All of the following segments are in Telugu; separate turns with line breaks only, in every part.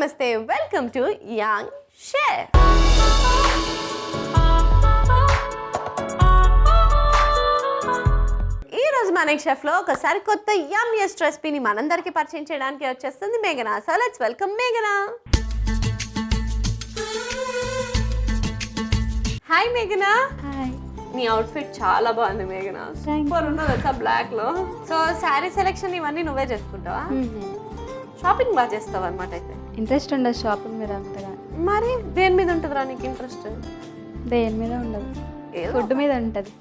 నమస్తే వెల్కమ్ టు యంగ్ షెఫ్. ఈ రోజు మన షెఫ్ లో ఒక సరికొత్త యమ్మియస్ట్ రెసిపీని మనందరికీ పరిచయం చేయడానికి వచ్చేస్తుంది మేఘనా. సో లెట్స్ వెల్కమ్ మేఘనా. హాయ్ మేఘనా.
హాయ్.
నీ అవుట్ఫిట్ చాలా బాగుంది మేఘనా, సూపర్ ఉన్నది అసలు బ్లాక్ లో. సో శారీ సెలెక్షన్ ఇవన్నీ నువ్వే చేసుకుంటావా? షాపింగ్ బాగా చేస్తావు అనమాట. అయితే
ఇంట్రెస్ట్ ఉండదు షాపింగ్ మీద అంతగా.
మరి దేని మీద ఉంటుందిరా నీకు ఇంట్రెస్ట్?
దేని మీద ఉండదు, ఫుడ్ మీద ఉంటుంది.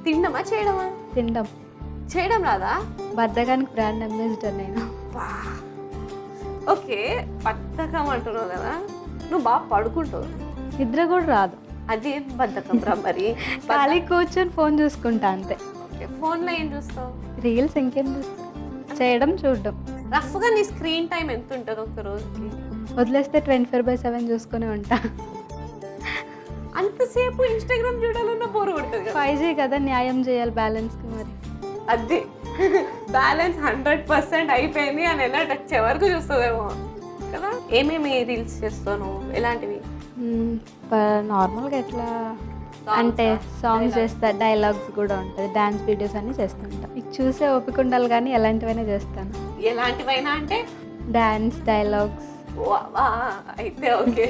తినడమా చేయడమా?
తినడం.
చేయడం రాదా?
బద్దకానికి బ్రాండ్ అంబాసిడర్ నేను.
ఓకే, బద్ధకం అంటున్నావు కదా, నువ్వు బాగా పడుకుంటావు,
నిద్ర కూడా రాదు.
అది బద్ధకం రా. మరి
ఖాళీ కూర్చొని ఫోన్ చూసుకుంటా అంతే.
ఓకే, ఫోన్లో ఏం చూస్తావు?
రీల్స్ ఇంకేం చూస్తా, చేయడం చూడడం.
రఫ్గా నీ స్క్రీన్ టైం ఎంత ఉంటుంది ఒక రోజుకి?
వదిలేస్తే 24/7 చూసుకునే ఉంటా.
అంతసేపు ఇన్స్టాగ్రామ్ చూడాలన్నా బోర్ కొడుతుంది.
5G కదా, న్యాయం చేయాలి బ్యాలెన్స్కి. మరి
అది బ్యాలెన్స్ 100% అయిపోయింది అని ఎలా టచ్ వరకు చూస్తుందేమో కదా. ఏమేమి రీల్స్ చేస్తావు నువ్వు? ఎలాంటివి?
నార్మల్గా ఎట్లా అంటే సాంగ్స్ చేస్తా, డైలాగ్స్ కూడా ఉంటుంది, డాన్స్ వీడియోస్ అన్నీ చేస్తుంటా. మీకు చూసే ఓపిక ఉండాలి కానీ ఎలాంటివైనా చేస్తాను.
ఎలాంటివైనా అంటే
డాన్స్, డైలాగ్స్.
అయితే ఓకే,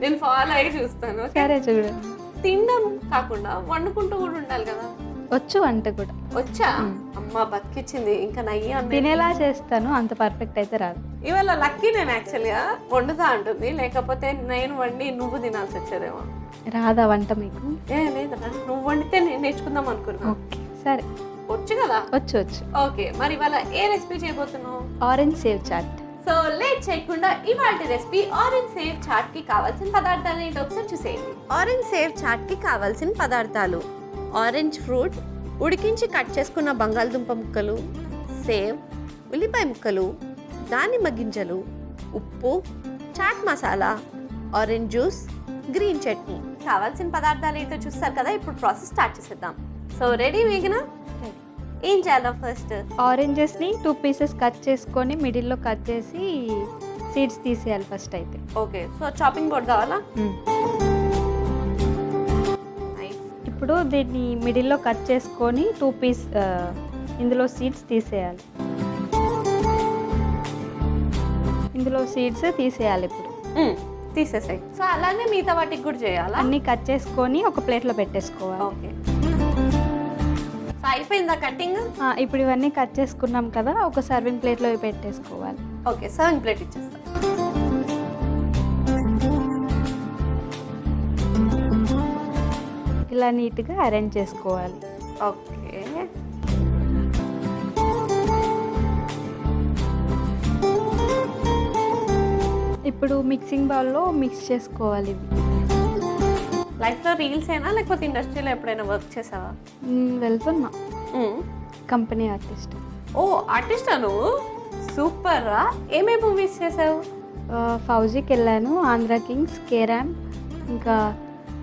నేను ఫాలో అయ్యి చూస్తాను.
సరే చూడండి.
తినడం కాకుండా వండుకుంటూ కూడా ఉండాలి కదా.
వచ్చు వంట కూడా.
వచ్చా? అమ్మ బతికిచ్చింది, ఇంకా నయ్యి
తినేలా చేస్తాను, అంత పర్ఫెక్ట్ అయితే రాదు.
ఇవాళ లక్కీ నేను యాక్చువల్గా వండుతా అంటుంది, లేకపోతే నేను వండి నువ్వు తినాల్సి వచ్చేదేమో.
రాదా వంట మీకు?
లేదరా, నువ్వు వండితే నేను నేర్చుకుందాం అనుకున్నా.
ఓకే సరే.
వచ్చు కదా?
వచ్చు వచ్చు.
ఓకే, మరి ఇవాళ ఏ రెసిపీ చేయబోతున్నావు?
Orange sev chaat.
So late చేయకుండా ఇవాళ రెసిపీ ఆరెంజ్ సేవ్ చాట్ కి కావాల్సిన పదార్థాలు ఏంటో ఒకసారి చూసేయండి. ఆరెంజ్ సేవ్ చాట్ కి కావాల్సిన పదార్థాలు: ఆరెంజ్ ఫ్రూట్, ఉడికించి కట్ చేసుకున్న బంగాళదుంప ముక్కలు, సేవ్, ఉల్లిపాయ ముక్కలు, దానిమ్మ గింజలు, ఉప్పు, chaat masala, orange juice, green chutney. కావాల్సిన పదార్థాలు ఏంటో చూస్తారు కదా, ఇప్పుడు ప్రాసెస్ స్టార్ట్ చేసేద్దాం. సో రెడీ మేఘనా? ఏం చేయాలో ఫస్ట్?
ఆరెంజెస్ని 2 పీసెస్ కట్ చేసుకొని మిడిల్లో కట్ చేసి సీడ్స్ తీసేయాలి ఫస్ట్ అయితే.
ఓకే, సో చాపింగ్ బోర్డ్ కావాలా?
ఇప్పుడు దీన్ని మిడిల్లో కట్ చేసుకొని 2 పీస్ ఇందులో సీడ్స్ తీసేయాలి. ఇందులో సీడ్స్ తీసేయాలి ఇప్పుడు.
తీసేసాయి. సో అలానే మిగతా వాటికి కూడా చేయాలా?
అన్నీ కట్ చేసుకొని ఒక ప్లేట్లో పెట్టేసుకోవాలి.
ఓకే, సో అయిపోయిందా కటింగ్?
ఇప్పుడు ఇవన్నీ కట్ చేసుకున్నాం కదా, ఒక సర్వింగ్ ప్లేట్లో పెట్టేసుకోవాలి.
ఓకే, సర్వింగ్ ప్లేట్ ఇచ్చేస్తా.
ఇలా నీట్గా అరేంజ్ చేసుకోవాలి.
ఓకే,
ఇప్పుడు మిక్సింగ్ బౌల్లో మిక్స్ చేసుకోవాలి.
లైఫ్లో రీల్స్ అయినా లేకపోతే ఇండస్ట్రీలో ఎప్పుడైనా వర్క్ చేసావా?
వెళ్తున్నా, కంపెనీ ఆర్టిస్ట్.
ఓ ఆర్టిస్టా నువ్వు? సూపర్ రా. ఏమేమి మూవీస్ చేసావు?
ఫౌజీకి వెళ్ళాను, ఆంధ్ర కింగ్స్, కేరామ్, ఇంకా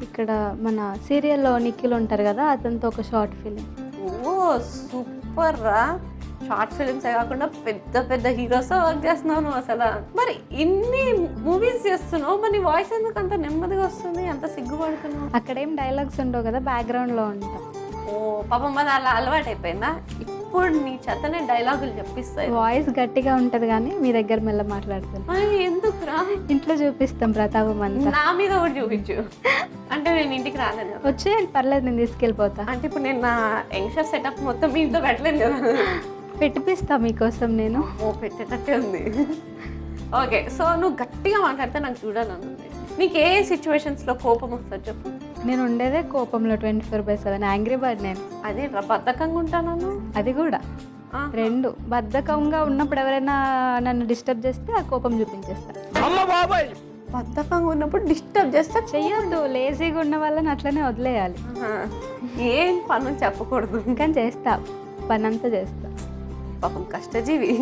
ఇక్కడ మన సీరియల్లో నిఖిల్ ఉంటారు కదా, అతనితో ఒక షార్ట్ ఫిలిం.
ఓ సూపర్ రా. షార్ట్ ఫిలిమ్స్ కాకుండా పెద్ద పెద్ద హీరోస్ వర్క్ చేస్తున్నావు నువ్వు అసలు. మరి ఇన్ని మూవీస్ చేస్తున్నావు, మరి నీ వాయిస్ ఎందుకు అంత నెమ్మదిగా వస్తుంది, అంత సిగ్గుపడుతున్నావు?
అక్కడేం డైలాగ్స్ ఉండవు కదా, బ్యాక్గ్రౌండ్లో ఉంటాం.
ఓ పాపం, మరి అలా అలవాటు అయిపోయిందా? ఇప్పుడు నీ చేతనే డైలాగులు చెప్పిస్తాయి.
వాయిస్ గట్టిగా ఉంటుంది కానీ మీ దగ్గర మెల్ల మాట్లాడుతున్నాను.
ఎందుకురా?
ఇంట్లో చూపిస్తాం ప్రతాపం అంతా.
నా మీద కూడా చూపించు. అంటే నేను ఇంటికి రాలేదు.
వచ్చేయండి, పర్లేదు, నేను తీసుకెళ్ళిపోతా.
అంటే ఇప్పుడు నేను నా యంగ్స్టర్ సెటప్ మొత్తం మీ ఇంట్లో పెట్టలేదు కదా.
పెట్టిపిస్తా మీకోసం నేను.
ఓ పెట్టేటట్టే ఉంది. ఓకే, సో నువ్వు గట్టిగా మాట్లాడితే నాకు చూడాలనుంది. నీకు ఏ సిచ్యువేషన్స్లో కోపం వస్తుంది చెప్పు?
నేను ఉండేదే కోపంలో 24/7, యాంగ్రీ బర్డ్ నేను.
అదే బద్ధకంగా ఉంటాను.
అది కూడా రెండు. బద్ధకంగా ఉన్నప్పుడు ఎవరైనా నన్ను డిస్టర్బ్ చేస్తే ఆ కోపం చూపించేస్తా.
బద్ధకంగా ఉన్నప్పుడు డిస్టర్బ్ చేస్తే
చెయ్యొద్దు. లేజీగా ఉన్న వాళ్ళని అట్లనే వదిలేయాలి.
ఏం పనులు చెప్పకూడదు,
కానీ చేస్తా, పని అంతా చేస్తా.
పాపం కష్టజీవి.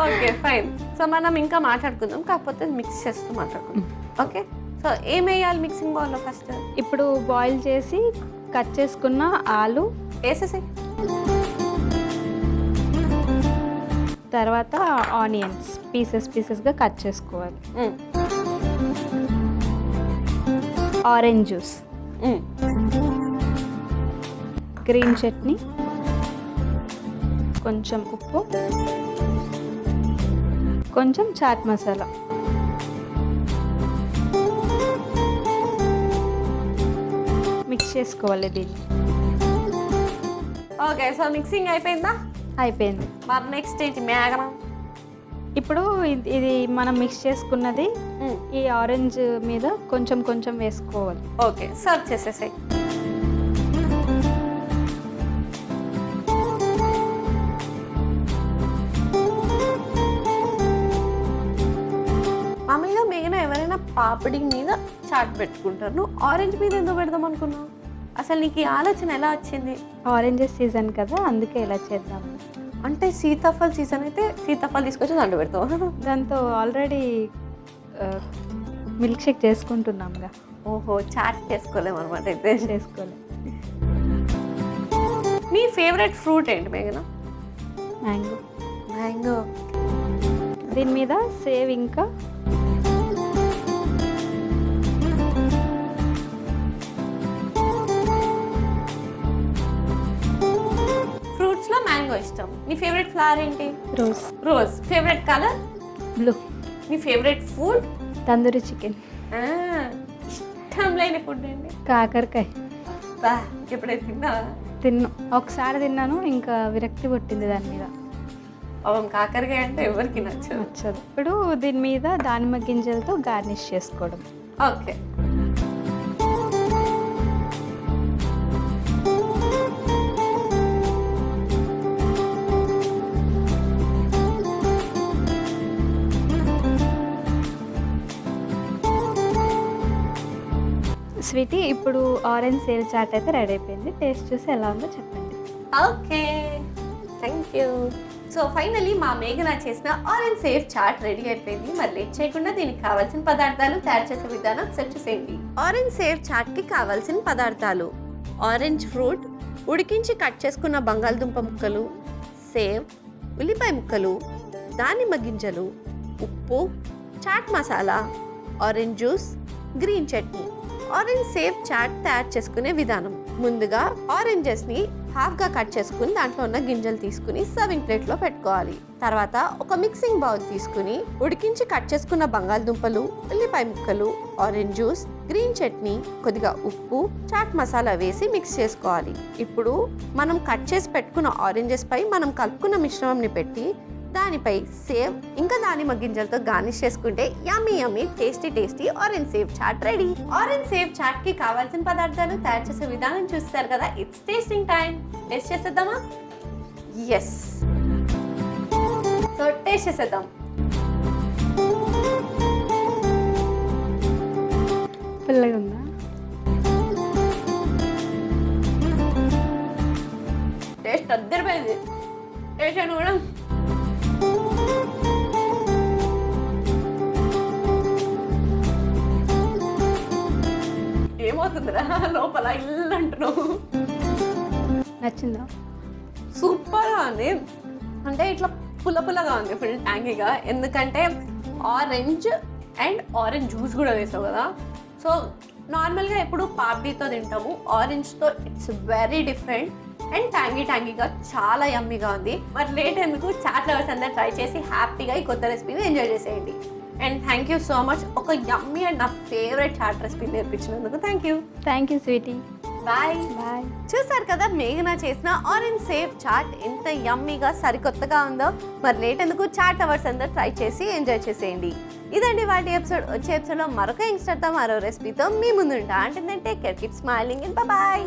Okay fine. సో మనం ఇంకా మాట్లాడుకుందాం, కాకపోతే మిక్స్ చేస్తూ మాట్లాడుకుందాం. ఓకే, సో ఏం వేయాలి మిక్సింగ్ బౌల్లో ఫస్ట్?
ఇప్పుడు బాయిల్ చేసి కట్ చేసుకున్న ఆలు
వేసేసి
తర్వాత ఆనియన్స్ పీసెస్గా కట్ చేసుకోవాలి. ఆరెంజ్ జ్యూస్, గ్రీన్ చట్నీ, కొంచెం ఉప్పు, కొంచెం చాట్ మసాలా, మిక్స్ చేసుకోవాలి దీన్ని.
ఓకే, సో మిక్సింగ్ అయిపోయిందా?
అయిపోయింది.
మరి నెక్స్ట్ ఏంటి? మేగన.
ఇప్పుడు ఇది మనం మిక్స్ చేసుకున్నది ఈ ఆరెంజ్ మీద కొంచెం కొంచెం వేసుకోవాలి.
ఓకే, సర్వ్ చేసేసాయి. మామూలుగా మేఘన ఎవరైనా పాపడి మీద చాట్ పెట్టుకుంటారు, నువ్వు ఆరెంజ్ మీద ఎందుకు పెడదాం అనుకున్నావు? అసలు నీకు ఈ ఆలోచన ఎలా వచ్చింది?
ఆరెంజెస్ సీజన్ కదా, అందుకే ఇలా చేద్దాం.
అంటే సీతాఫల్ సీజన్ అయితే సీతాఫల్ తీసుకొచ్చి దాంట్లో పెడతావు?
దాంతో ఆల్రెడీ మిల్క్ షేక్ చేసుకుంటున్నాంగా.
ఓహో, చాట్ చేసుకోలేము అనమాట అయితే.
చేసుకోలే.
నీ ఫేవరెట్ ఫ్రూట్ ఏంటి మేఘన?
మ్యాంగో.
మ్యాంగో.
దీని మీద సేవ్ ఇంకా
ఫ్రూట్స్లో మ్యాంగో ఇష్టం. నీ ఫేవరెట్ ఫ్లవర్ ఏంటి?
Rose.
Rose. Favourite colour?
Blue.
నీ ఫేవరెట్ ఫుడ్?
తందూరి చికెన్.
ఇష్టం లేని ఫుడ్ ఏంటి?
కాకరకాయ.
బా, ఎప్పుడైతే
తిన్నా, ఒకసారి తిన్నాను, ఇంకా విరక్తి పుట్టింది దాని మీద.
అవన్ కాకరకాయ అంటే ఎవరికి నచ్చదు.
ఇప్పుడు దీని మీద దానిమ్మ గింజలతో గార్నిష్ చేసుకోవడం.
ఓకే.
స్వీటీ, ఇప్పుడు ఆరెంజ్ సేవ్ చాట్ అయితే రెడీ అయిపోయింది. టేస్ట్ చూసి ఎలా ఉందో చెప్పండి.
Okay, thank you. So finally మా మేఘన చేసిన ఆరెంజ్ సేవ్ చాట్ రెడీ అయిపోయింది. మరి లేట్ చేయకుండా దీనికి కావాల్సిన పదార్థాలు, తయారు చేసే విధానం సెర్చ్ చేయండి. ఆరెంజ్ సేవ్ చాట్కి కావాల్సిన పదార్థాలు: ఆరెంజ్ ఫ్రూట్, ఉడికించి కట్ చేసుకున్న బంగాళదుంప ముక్కలు, సేవ్, ఉల్లిపాయ ముక్కలు, దానిమ్మ గింజలు, ఉప్పు, chaat masala, orange juice, green chutney. Orange sev chaat తయారు చేసుకునే విధానం: ముందుగా ఆరెంజెస్ని హాఫ్గా కట్ చేసుకుని దాంట్లో ఉన్న గింజలు తీసుకుని సర్వింగ్ ప్లేట్లో పెట్టుకోవాలి. తర్వాత ఒక మిక్సింగ్ బౌల్ తీసుకుని ఉడికించి కట్ చేసుకున్న బంగాళదుంపలు, ఉల్లిపాయ ముక్కలు, ఆరెంజ్ జ్యూస్, గ్రీన్ చట్నీ, కొద్దిగా ఉప్పు, చాట్ మసాలా వేసి మిక్స్ చేసుకోవాలి. ఇప్పుడు మనం కట్ చేసి పెట్టుకున్న ఆరెంజెస్ పై మనం కలుపుకున్న మిశ్రమంని పెట్టి దానిపై సేవ్ ఇంకా దానిమ్మ గింజలతో గార్నిష్ చేసుకుంటే yummy yummy tasty orange sev chaat ready. Orange sev chaat కి కావాల్సిన పదార్థాలు, తయారు చేసే విధానం చూస్తారు కదా. It's tasting time. టేస్ట్ చేసేద్దామా? ఎస్. సో టేస్ట్ చేసేద్దాం.
పుల్లగా ఉందా?
టేస్ట్ అద్దరిపోయింది. టేస్ట్ అని కూడా ఏమవుతుందిరా లోపల ఇల్లు అంటున్నావు.
నచ్చిందా?
సూపర్గా ఉంది. అంటే ఇట్లా పుల్లగా ఉంది, ఫుల్ ట్యాంకీగా. ఎందుకంటే ఆరెంజ్ అండ్ ఆరెంజ్ జ్యూస్ కూడా వేసావు కదా. సో నార్మల్గా ఎప్పుడు పాప్డీతో తింటాము, ఆరెంజ్తో ఇట్స్ వెరీ డిఫరెంట్ అండ్ ట్యాంగీగా చాలా యమ్మీగా ఉంది. మరి లేట్ ఎందుకు, చాట్ లవర్స్ అందరు ట్రై చేసి హ్యాపీగా ఈ కొత్త రెసిపీని ఎంజాయ్ చేసేయండి. And thank you so much ఒక యమ్మీ అండ్ నా ఫేవరెట్ చాట్ రెసిపీ నేర్పించినందుకు. Thank you
sweetie.
Bye.
Bye.
చూసారు కదా మేఘన చేసిన ఆరెంజ్ సేవ్ చాట్ ఎంత యమ్మీగా సరికొత్తగా ఉందో. మరి లేట్ ఎందుకు, చాట్ అవర్స్ అందరూ ట్రై చేసి ఎంజాయ్ చేసేయండి. ఇదండి వాటి ఎపిసోడ్. వచ్చే ఎపిసోడ్లో మరొక యంగ్స్టర్తో మరో రెసిపీతో మీ ముందుంటా. అంటే take care, keep smiling and bye.